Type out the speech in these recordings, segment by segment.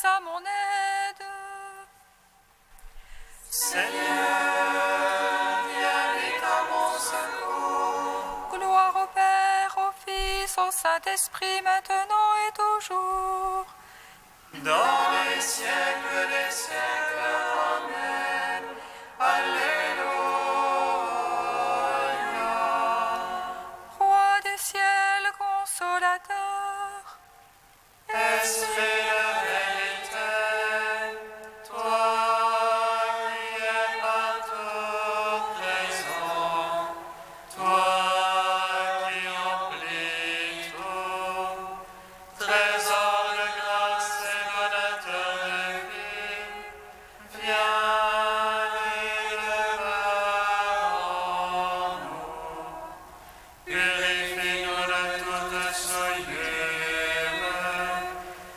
à mon aide. Seigneur, viens vite à mon secours. Gloire au Père, au Fils, au Saint-Esprit, maintenant et toujours. Dans les siècles des siècles, Amen. Alléluia. Roi du ciel, consolateur, Esprit de vérité, toi qui es partout présent, toi qui emplis tout, trésor de grâce et donateur de vie, viens et demeure en nous. Purifie-nous de toute souillure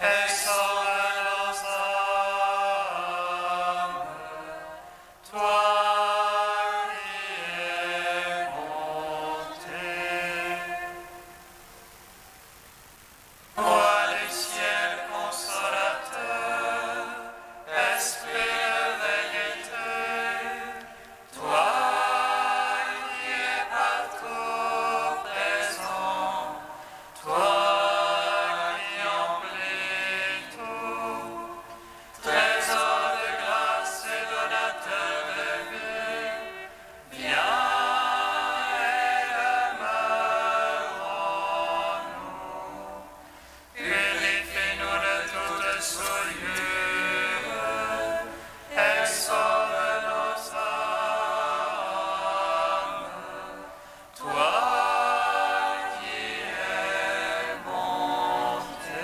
et sauve nos âmes. Toi qui es bonté. Roi du ciel consolateur, Esprit de vérité, toi qui es partout présent, toi qui emplis tout, trésor de grâce et donateur de vie, viens et demeure en nous. Purifie-nous de toute souillure et sauve nos âmes. Toi qui es bonté.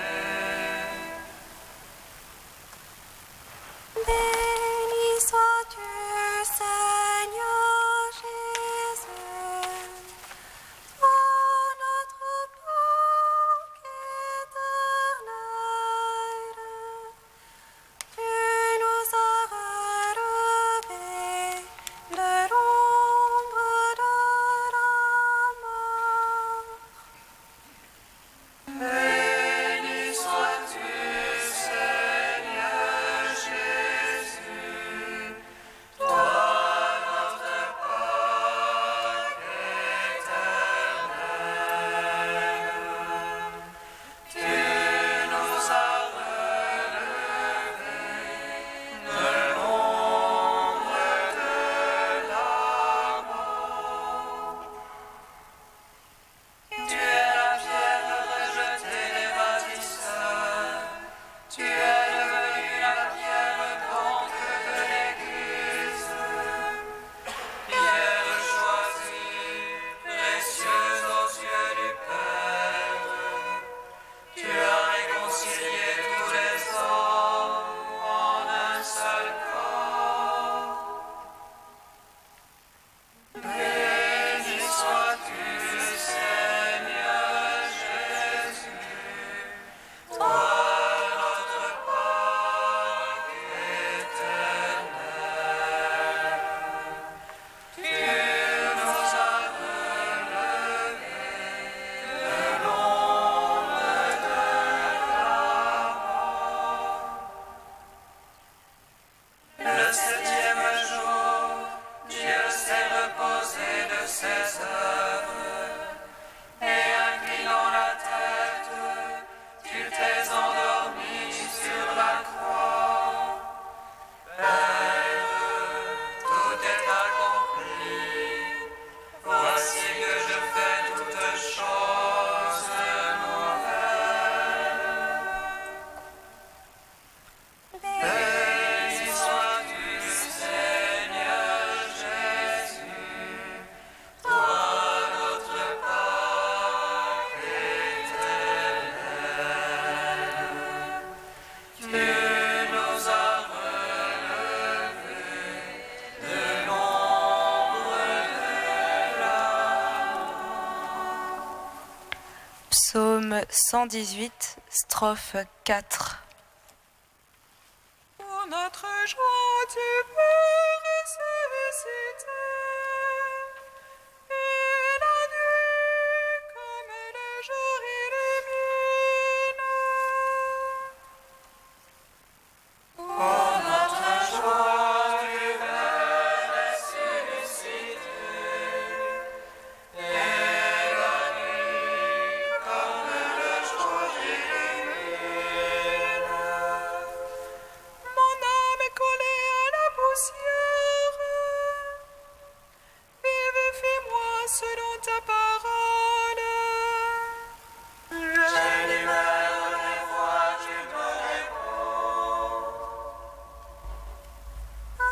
Béni sois-tu, Seigneur Jésus, toi notre Pâque éternel. Tu nous as relevés de l'ombre de la mort. Béni sois-tu, Seigneur Jésus, toi notre Pâque éternel. Tu nous as relevés de l'ombre de la mort. Tu es la pierre rejetée des bâtisseurs, tu es devenu la pierre donc de l'Église, pierre choisie, précieuse aux yeux du Père. Tu as réconcilié tous les hommes en un seul corps. Béni sois-tu, Seigneur Jésus, toi notre Pâque éternel. Tu nous as relevés de l'ombre de la mort. Le septième jour, Dieu s'est reposé de ses œuvres, et inclinant la tête, tu t'es endormi sur la croix. Père, tout est accompli. Voici que je fais toutes choses nouvelles. Béni sois-tu, Seigneur Jésus, toi notre Pâque éternel. Tu nous as relevés de l'ombre de la mort. Psaume 118, strophe 4. pour notre joie tu peux ressusciter. Et la nuit, comme le jour illumine. selon ta parole. J'ai l'humeur des voix, tu me réponds.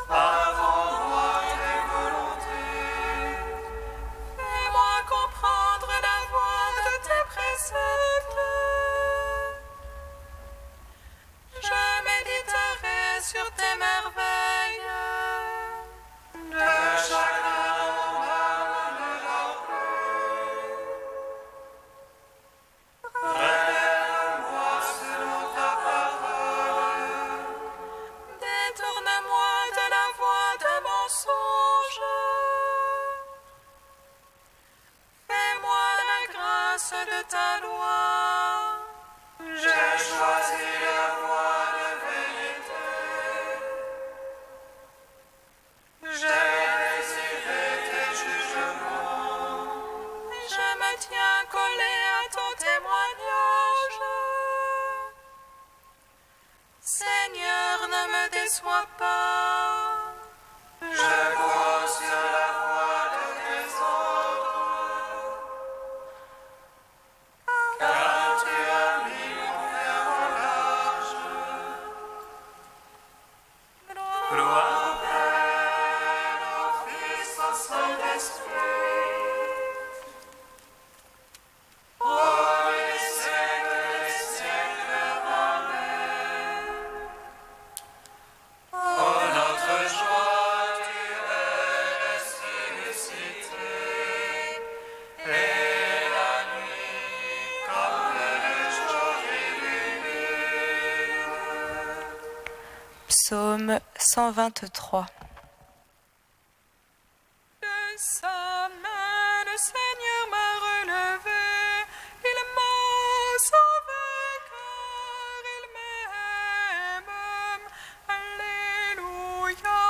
Apprends-moi tes volontés. Fais-moi comprendre la voie de tes préceptes. Je méditerai sur tes merveilles. De chagrin, mon âme ne dort plus. Relève-moi selon ta parole. Détourne-moi de la voie de mensonge. Fais-moi la grâce de ta loi. J'ai choisi la voie de vérité. J'ai désiré tes jugements. Je me tiens collé à ton témoignage. Seigneur, ne me déçois pas. Je cours sur la voie de tes ordres. Car tu as mis mon fer en large. Gloire au Père, au Fils, au Saint-Esprit. Ô les siècles des siècles, Amen. Ô notre joie, tu es ressuscité, et la nuit comme le jour illumine. Psaume 123. De sa main, le Seigneur m'a relevé. Il m'a sauvé car il m'aime. Alléluia,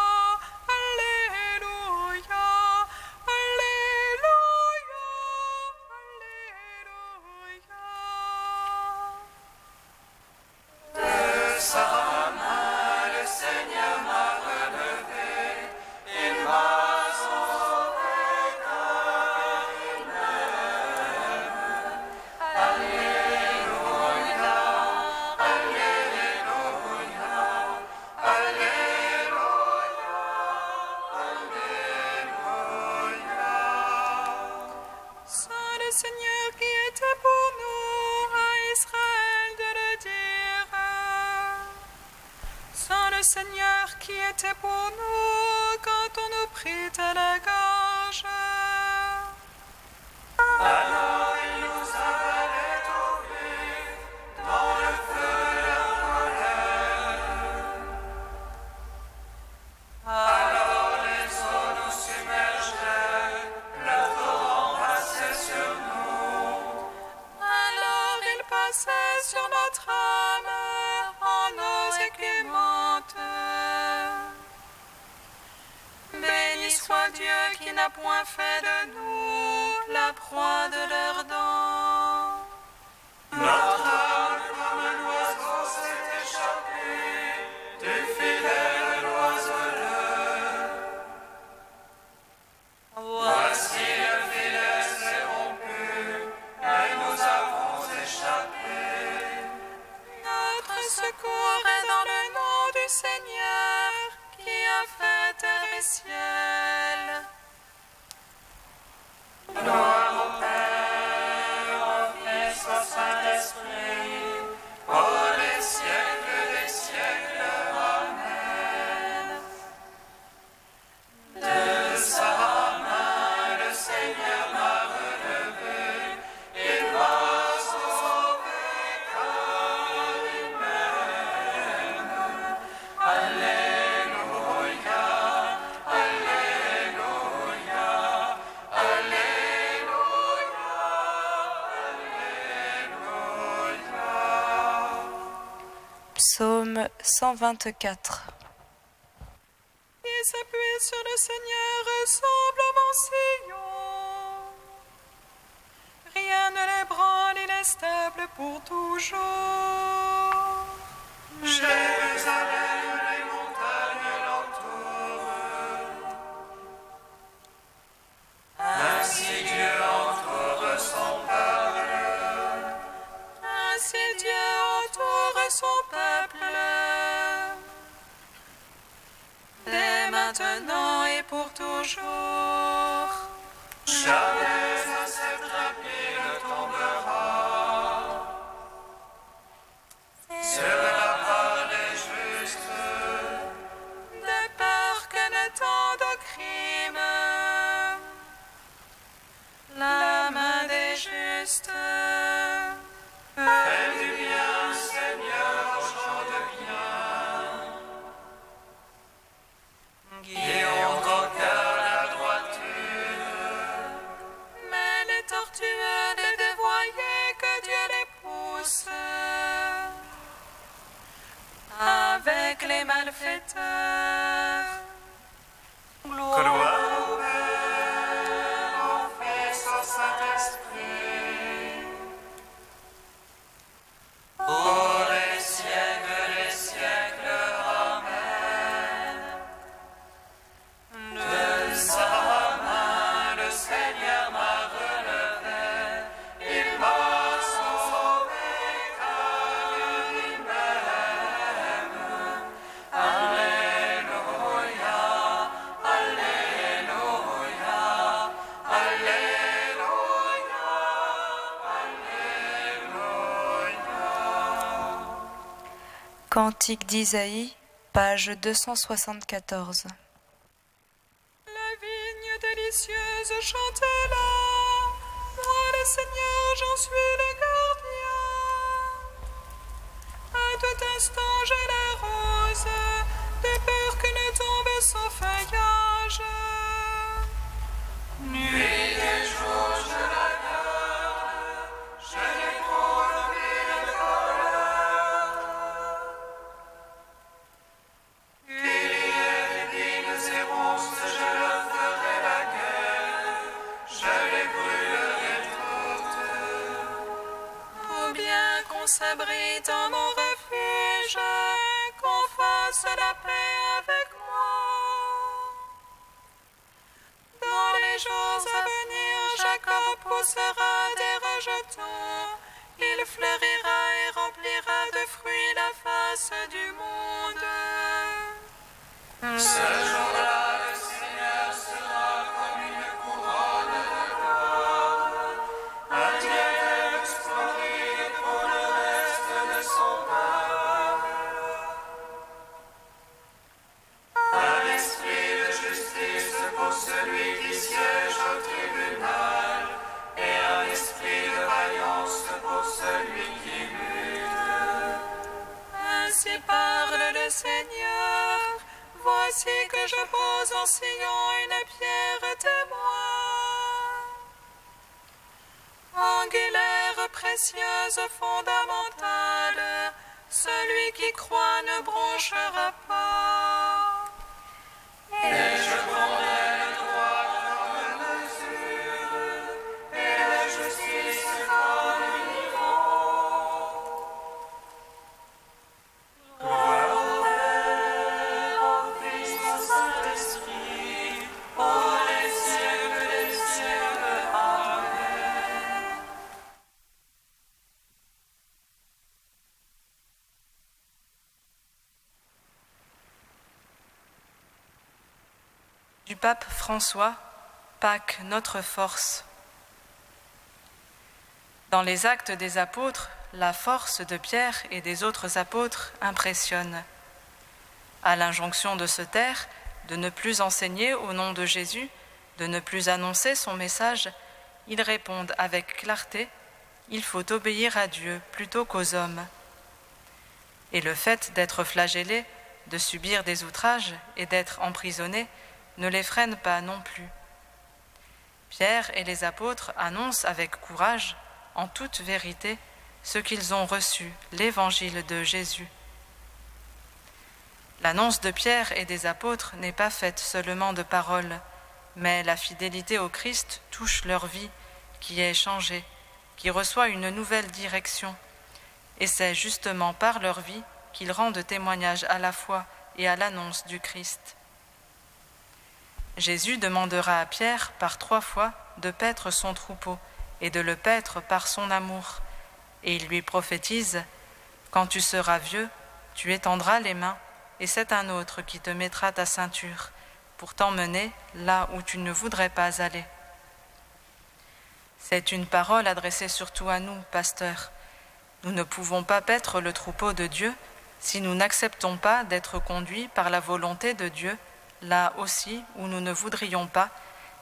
Alléluia, Alléluia, Alléluia. De sa main, le Seigneur m'a relevé, il m'a sauvé car il m'aime. Alléluia, Alléluia, Alléluia, Alléluia. Saint le Seigneur qui était pour nous, à Israël de le dire. Saint le Seigneur qui était pour nous, quand on nous prit à la gorge. Alors il nous avait étouffés dans le feu de leur colère. Alors les eaux nous submergeaient, le torrent passait sur nous. Alors il passait sur notre âme en eaux éclémentes. Béni soit Dieu qui n'a point fait de nous la proie de leurs dents. Notre âme comme un oiseau s'est échappé du filet de l'oiseleur. Voici le filet s'est rompu et nous avons échappé. Notre secours est dans le nom du Seigneur qui a fait terre et ciel. Gloire au Père, au Fils, au Saint-Esprit, pour les siècles des siècles. Amen. De sa main, le Seigneur m'a relevé, il m'a sauvé car il m'aime. Alléluia, Alléluia, Alléluia, Alléluia. Psaume 124. Qui s'appuie sur le Seigneur ressemble au mont Sion. Rien ne l'ébranle, il est stable pour toujours. Jérusalem, les montagnes l'entourent. Ainsi son peuple, dès maintenant et pour toujours. Jamais un sceptre impie ne tombera sur la part des justes. De peur que ne tant de crimes, la main des justes Fais du bien, Seigneur, au champ de bien. Guillaume ton cœur la droiture. mais les tortueux, les dévoyés, que Dieu les pousse. Avec les malfaiteurs, Gloire au Père, au Fils, au Saint-Esprit. Pour les siècles, Amen. De sa main, le Seigneur m'a relevé. Il m'a sauvé car il m'aime. Alléluia, Alléluia, Alléluia, Alléluia. Cantique d'Isaïe, page 274. la vigne délicieuse, chantez-la. Moi, le Seigneur, j'en suis le gardien. À tout instant, je l'arrose, de peur que ne tombe son feuillage. Nuit et jour, je la garde, je n'éprouve aucune colère. Qu'il y ait des vignes et ronces, je leur ferai la guerre, je les brûlerai toutes. Ou bien qu'on s'abrite en mon refuge, qu'on fasse la paix avec moi. Dans les jours à venir, Jacob poussera des rejetons. Il fleurira et remplira de fruits la face du monde. Ce jour-là, le Seigneur sera comme une couronne de gloire, un diadème splendide pour le reste de son peuple. Un esprit de justice pour celui qui siège au tribunal, et un esprit de vaillance pour celui qui lutte. Ainsi parle le Seigneur. Voici que je pose en Sion une pierre témoin, angulaire, précieuse, fondamentale. Celui qui croit ne bronchera pas. Et je prendrai le droit comme mesure, et la justice comme niveau. Gloire au Père, au Fils, au Saint-Esprit, pour les siècles des siècles. Amen. Du pape François, Pâques, notre force. Dans les Actes des Apôtres, la force de Pierre et des autres apôtres impressionne. À l'injonction de se taire, de ne plus enseigner au nom de Jésus, de ne plus annoncer son message, ils répondent avec clarté « Il faut obéir à Dieu plutôt qu'aux hommes ». Et le fait d'être flagellés, de subir des outrages et d'être emprisonnés ne les freine pas non plus. Pierre et les apôtres annoncent avec courage, en toute vérité, ce qu'ils ont reçu, l'évangile de Jésus. L'annonce de Pierre et des apôtres n'est pas faite seulement de paroles, mais la fidélité au Christ touche leur vie, qui est changée, qui reçoit une nouvelle direction, et c'est justement par leur vie qu'ils rendent témoignage à la foi et à l'annonce du Christ. Jésus demandera à Pierre par 3 fois de paître son troupeau et de le paître par son amour, et il lui prophétise Quand tu seras vieux, tu étendras les mains, et c'est un autre qui te mettra ta ceinture, pour t'emmener là où tu ne voudrais pas aller. » C'est une parole adressée surtout à nous, pasteurs. Nous ne pouvons pas paître le troupeau de Dieu si nous n'acceptons pas d'être conduits par la volonté de Dieu, là aussi où nous ne voudrions pas,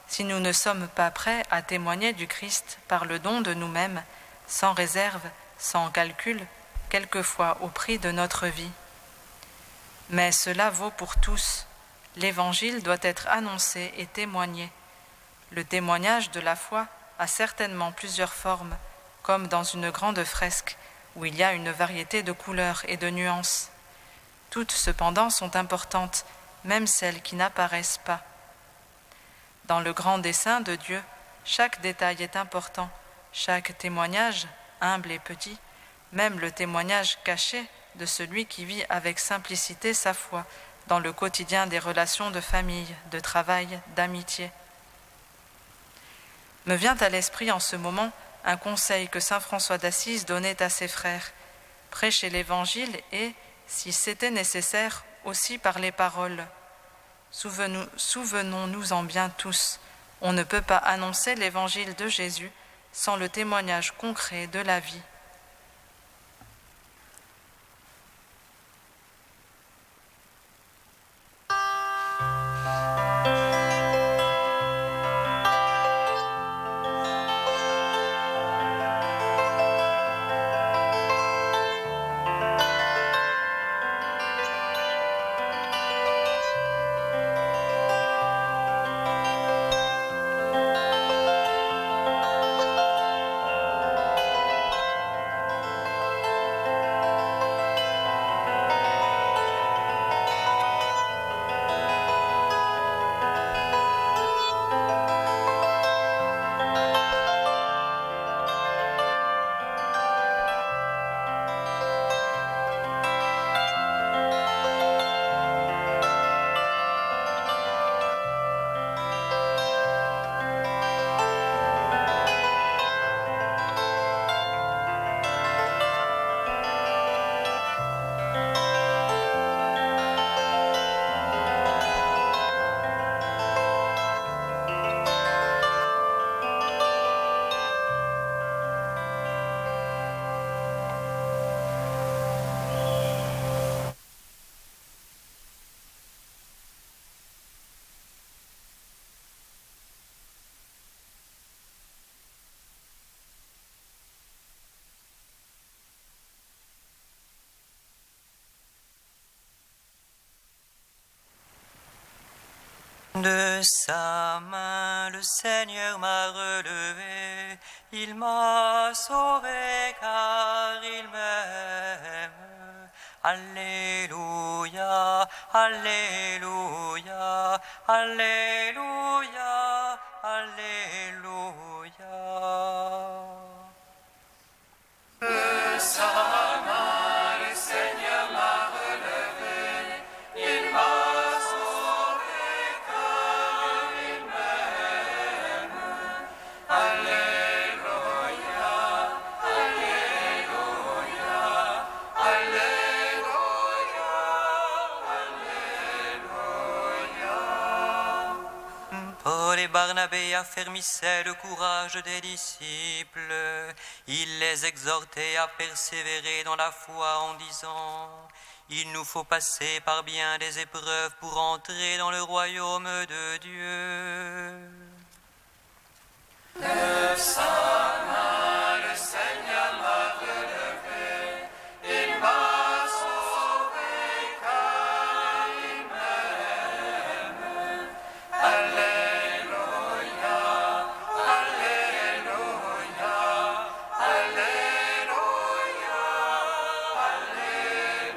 si nous ne sommes pas prêts à témoigner du Christ par le don de nous-mêmes, sans réserve, sans calcul, quelquefois au prix de notre vie. Mais cela vaut pour tous. L'Évangile doit être annoncé et témoigné. Le témoignage de la foi a certainement plusieurs formes, comme dans une grande fresque, où il y a une variété de couleurs et de nuances. Toutes cependant sont importantes, même celles qui n'apparaissent pas. Dans le grand dessein de Dieu, chaque détail est important, chaque témoignage, humble et petit, même le témoignage caché de celui qui vit avec simplicité sa foi dans le quotidien des relations de famille, de travail, d'amitié. Me vient à l'esprit en ce moment un conseil que saint François d'Assise donnait à ses frères. Prêcher l'Évangile et, si c'était nécessaire, aussi par les paroles. Souvenons-nous-en bien tous, on ne peut pas annoncer l'Évangile de Jésus sans le témoignage concret de la vie. De sa main le Seigneur m'a relevé, il m'a sauvé car il m'aime. Alléluia, Alléluia, Alléluia, Alléluia. De sa main le Seigneur m'a relevé, il m'a sauvé car il m'aime. Alléluia, Alléluia, Alléluia, Alléluia. Paul et Barnabé affermissaient le courage des disciples. Il les exhortait à persévérer dans la foi en disant « Il nous faut passer par bien des épreuves pour entrer dans le royaume de Dieu. » De sa main le Seigneur m'a relevé, il m'a sauvé car il m'aime. Alléluia, Alléluia, Alléluia, Alléluia.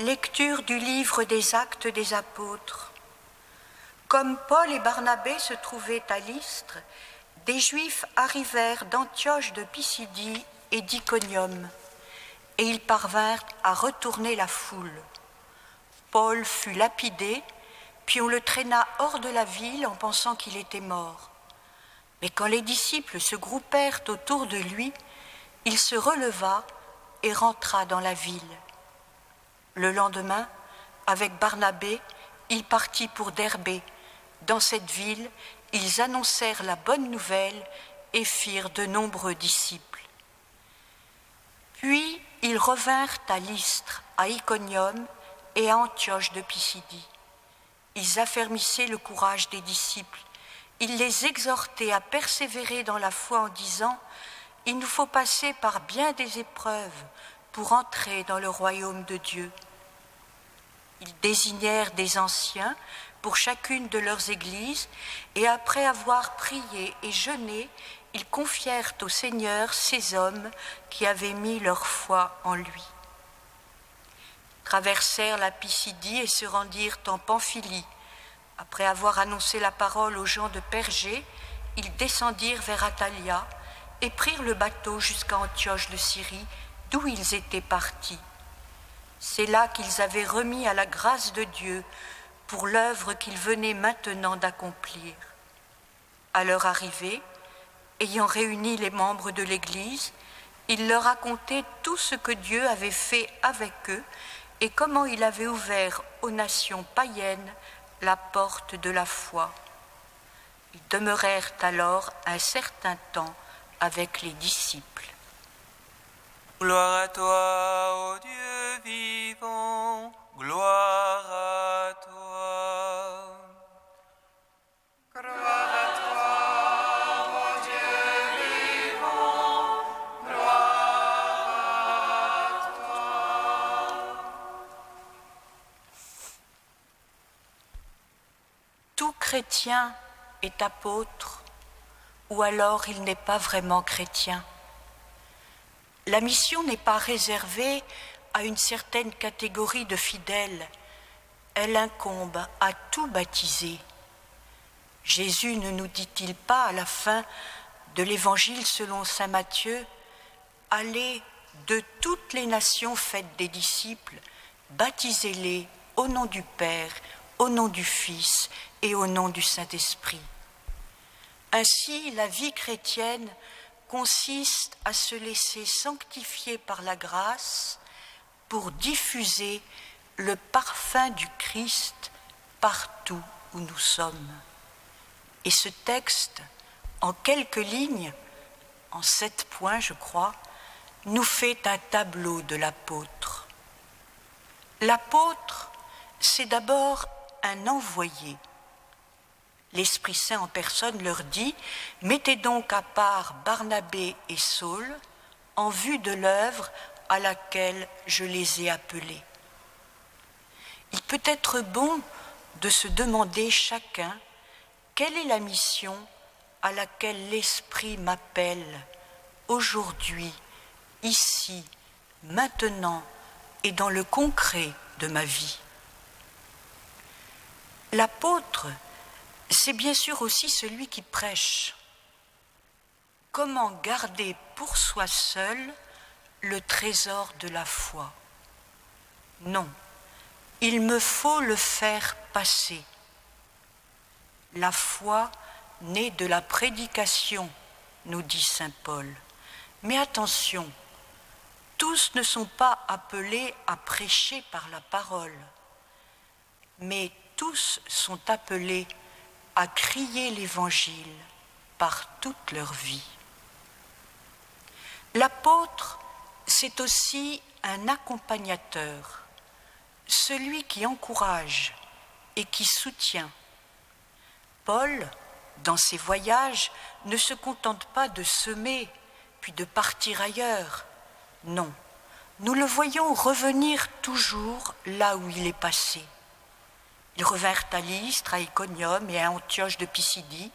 Lecture du livre des Actes des Apôtres. Comme Paul et Barnabé se trouvaient à Lystre, des Juifs arrivèrent d'Antioche de Pisidie et d'Iconium, et ils parvinrent à retourner la foule. Paul fut lapidé, puis on le traîna hors de la ville en pensant qu'il était mort. Mais quand les disciples se groupèrent autour de lui, il se releva et rentra dans la ville. Le lendemain, avec Barnabé, il partit pour Derbé. Dans cette ville, ils annoncèrent la bonne nouvelle et firent de nombreux disciples. Puis ils revinrent à Lystre, à Iconium et à Antioche de Pisidie. Ils affermissaient le courage des disciples. Ils les exhortaient à persévérer dans la foi en disant « Il nous faut passer par bien des épreuves pour entrer dans le royaume de Dieu. » Ils désignèrent des anciens pour chacune de leurs églises, et après avoir prié et jeûné, ils confièrent au Seigneur ces hommes qui avaient mis leur foi en lui. Ils traversèrent la Pisidie et se rendirent en Pamphylie. Après avoir annoncé la parole aux gens de Pergé, ils descendirent vers Attalia et prirent le bateau jusqu'à Antioche de Syrie, d'où ils étaient partis. C'est là qu'ils avaient remis à la grâce de Dieu pour l'œuvre qu'ils venaient maintenant d'accomplir. À leur arrivée, ayant réuni les membres de l'Église, ils leur racontaient tout ce que Dieu avait fait avec eux et comment il avait ouvert aux nations païennes la porte de la foi. Ils demeurèrent alors un certain temps avec les disciples. Gloire à toi, ô Dieu vivant, gloire à toi. Gloire à toi, ô Dieu vivant, gloire à toi. Tout chrétien est apôtre, ou alors il n'est pas vraiment chrétien. La mission n'est pas réservée à une certaine catégorie de fidèles. Elle incombe à tout baptisé. Jésus ne nous dit-il pas à la fin de l'Évangile selon saint Matthieu « Allez de toutes les nations, faites des disciples, baptisez-les au nom du Père, au nom du Fils et au nom du Saint-Esprit. » Ainsi, la vie chrétienne consiste à se laisser sanctifier par la grâce pour diffuser le parfum du Christ partout où nous sommes. Et ce texte, en quelques lignes, en 7 points je crois, nous fait un tableau de l'apôtre. L'apôtre, c'est d'abord un envoyé. L'Esprit Saint en personne leur dit « Mettez donc à part Barnabé et Saul en vue de l'œuvre à laquelle je les ai appelés. » Il peut être bon de se demander chacun quelle est la mission à laquelle l'Esprit m'appelle aujourd'hui, ici, maintenant et dans le concret de ma vie. L'apôtre, c'est bien sûr aussi celui qui prêche. Comment garder pour soi seul le trésor de la foi? Non, il me faut le faire passer. La foi naît de la prédication, nous dit saint Paul. Mais attention, tous ne sont pas appelés à prêcher par la parole, mais tous sont appelés à crier l'Évangile par toute leur vie. L'apôtre, c'est aussi un accompagnateur, celui qui encourage et qui soutient. Paul, dans ses voyages, ne se contente pas de semer puis de partir ailleurs. Non, nous le voyons revenir toujours là où il est passé. Ils revinrent à Lystre, à Iconium et à Antioche de Pisidie.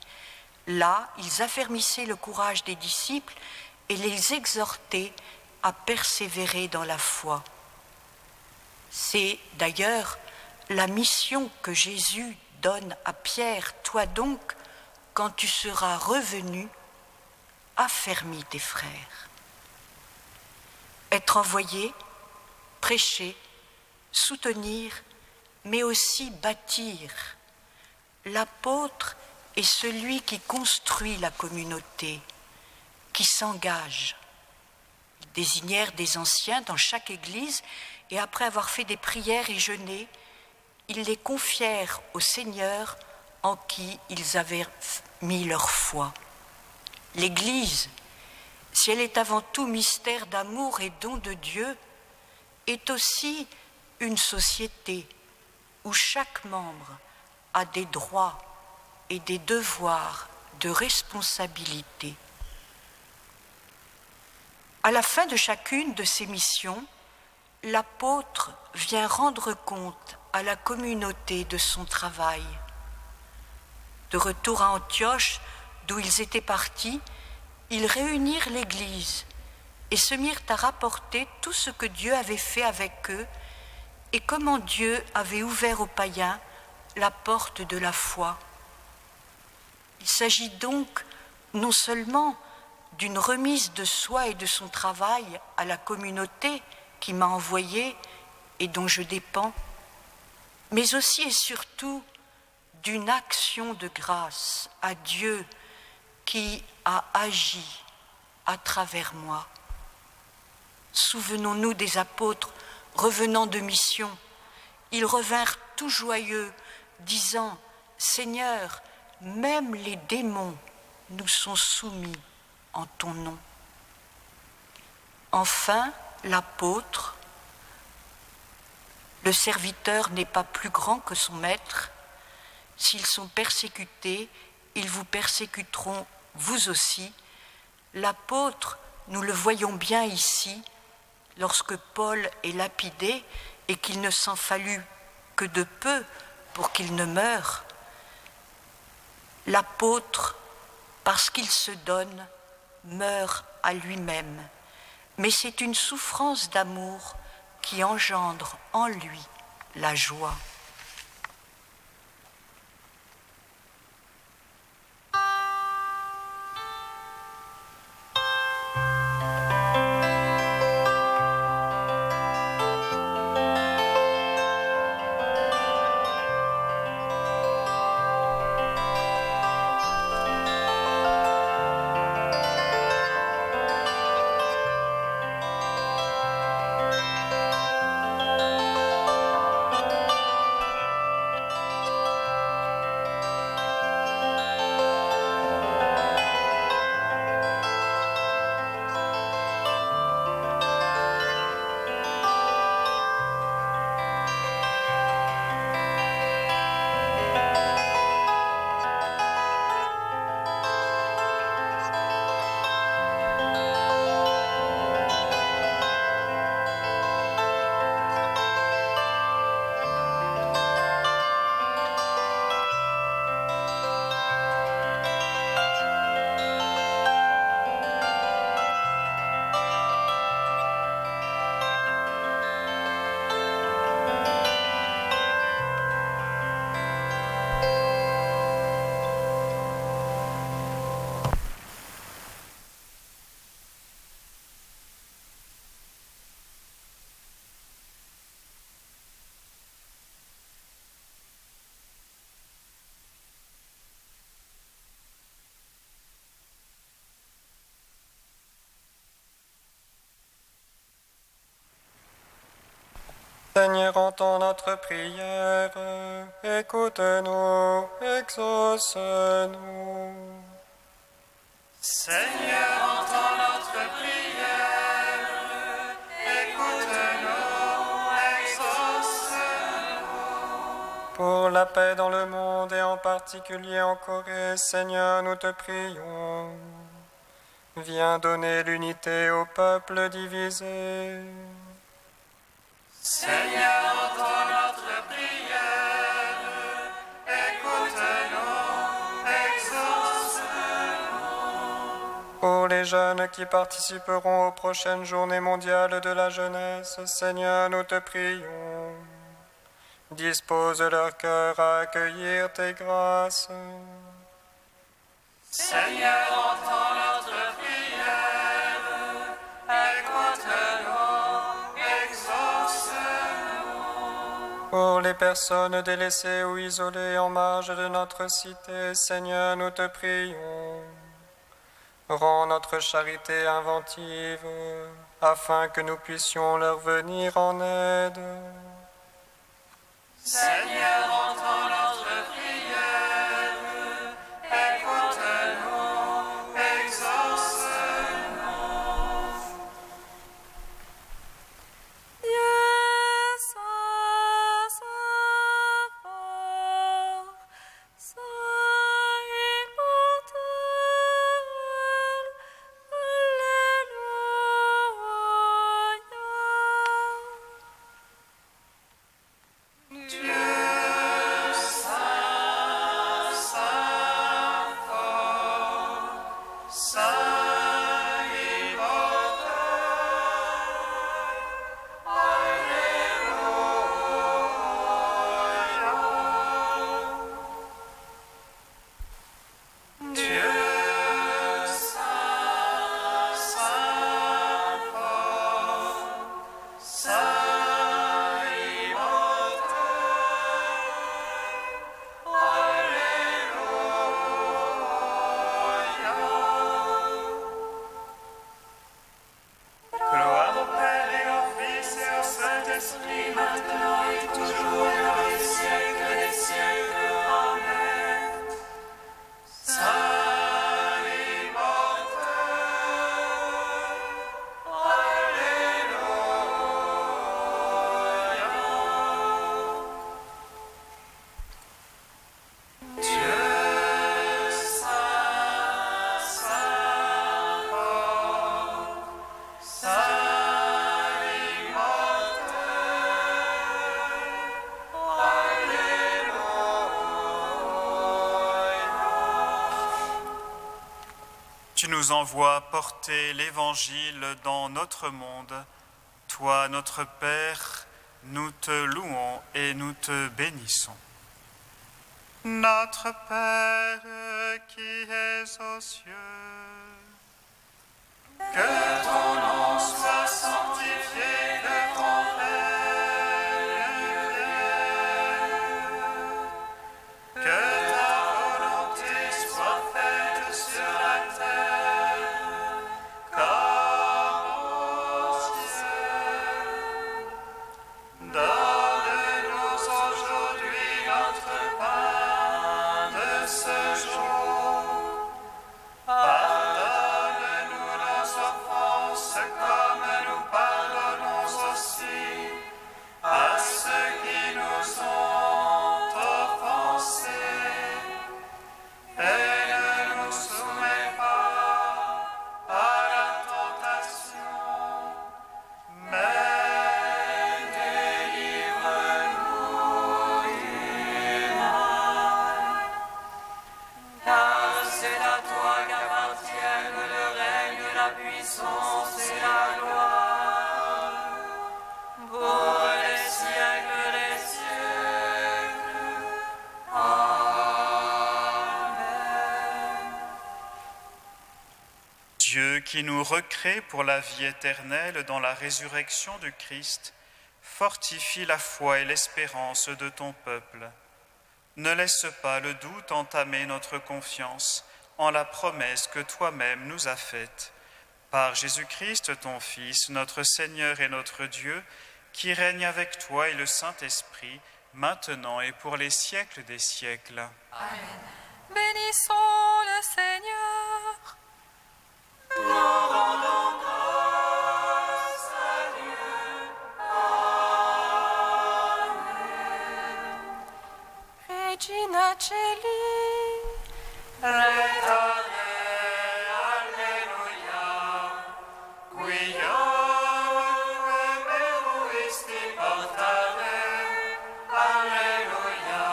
Là, ils affermissaient le courage des disciples et les exhortaient à persévérer dans la foi. C'est d'ailleurs la mission que Jésus donne à Pierre. Toi donc, quand tu seras revenu, affermis tes frères. Être envoyé, prêcher, soutenir, mais aussi bâtir. L'apôtre est celui qui construit la communauté, qui s'engage. Ils désignèrent des anciens dans chaque église et après avoir fait des prières et jeûné, ils les confièrent au Seigneur en qui ils avaient mis leur foi. L'Église, si elle est avant tout mystère d'amour et don de Dieu, est aussi une société où chaque membre a des droits et des devoirs de responsabilité. À la fin de chacune de ces missions, l'apôtre vient rendre compte à la communauté de son travail. De retour à Antioche, d'où ils étaient partis, ils réunirent l'Église et se mirent à rapporter tout ce que Dieu avait fait avec eux et comment Dieu avait ouvert aux païens la porte de la foi. Il s'agit donc non seulement d'une remise de soi et de son travail à la communauté qui m'a envoyé et dont je dépends, mais aussi et surtout d'une action de grâce à Dieu qui a agi à travers moi. Souvenons-nous des apôtres revenant de mission. Ils revinrent tout joyeux, disant « Seigneur, même les démons nous sont soumis en ton nom. » Enfin, l'apôtre, le serviteur n'est pas plus grand que son maître. S'ils sont persécutés, ils vous persécuteront vous aussi. L'apôtre, nous le voyons bien ici, lorsque Paul est lapidé et qu'il ne s'en fallut que de peu pour qu'il ne meure. L'apôtre, parce qu'il se donne, meurt à lui-même. Mais c'est une souffrance d'amour qui engendre en lui la joie. Seigneur, entends notre prière, écoute-nous, exauce-nous. Seigneur, entends notre prière, écoute-nous, exauce-nous. Pour la paix dans le monde et en particulier en Corée, Seigneur, nous te prions. Viens donner l'unité au peuple divisé. Seigneur, entends notre prière, écoute-nous, exauce-nous. Pour les jeunes qui participeront aux prochaines journées mondiales de la jeunesse, Seigneur, nous te prions. Dispose leur cœur à accueillir tes grâces. Seigneur, entends notre prière, écoute-nous, exauce-nous. Pour les personnes délaissées ou isolées en marge de notre cité, Seigneur, nous te prions. Rends notre charité inventive, afin que nous puissions leur venir en aide. Seigneur, entends notre prière, écoute-nous, exauce-nous. Dieu soit fort, soit immortel. Alléluia. Dieu saint, saint fort, saint immortel. Alléluia. Dieu saint, saint fort, saint Gloire au Père et au Fils et au Saint-Esprit, maintenant et toujours et dans les siècles des siècles. Amen. Saint immortel, Alléluia. Dieu saint, saint fort, saint Tu nous envoies porter l'Évangile dans notre monde. Toi, notre Père, nous te louons et nous te bénissons. Notre Père qui es aux cieux, Que ton nom soit sanctifié, que ton règne vienne, que ta volonté soit faite sur la terre comme au ciel. Donne-nous aujourd'hui notre pain de ce jour. Pardonne-nous nos offenses comme nous pardonnons aussi à ceux qui nous ont offensés. Et ne nous soumets pas à la tentation, mais délivre-nous du mal. Car c'est à toi qu'appartiennent le règne, la puissance et la gloire, pour les siècles des siècles. Amen. Dieu qui nous recrée pour la vie éternelle dans la résurrection du Christ, fortifie la foi et l'espérance de ton peuple. Ne laisse pas le doute entamer notre confiance en la promesse que toi-même nous as faite. Par Jésus-Christ, ton Fils, notre Seigneur et notre Dieu, qui règne avec toi et le Saint-Esprit, maintenant et pour les siècles des siècles. Bénissons le Seigneur. Nous rendons grâce à Dieu. Amen. Regina Celi. Retare, alleluia, quioque meruisti portare, alleluia,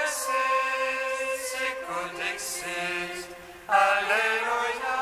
resurrexit, sicut dixit, alleluia,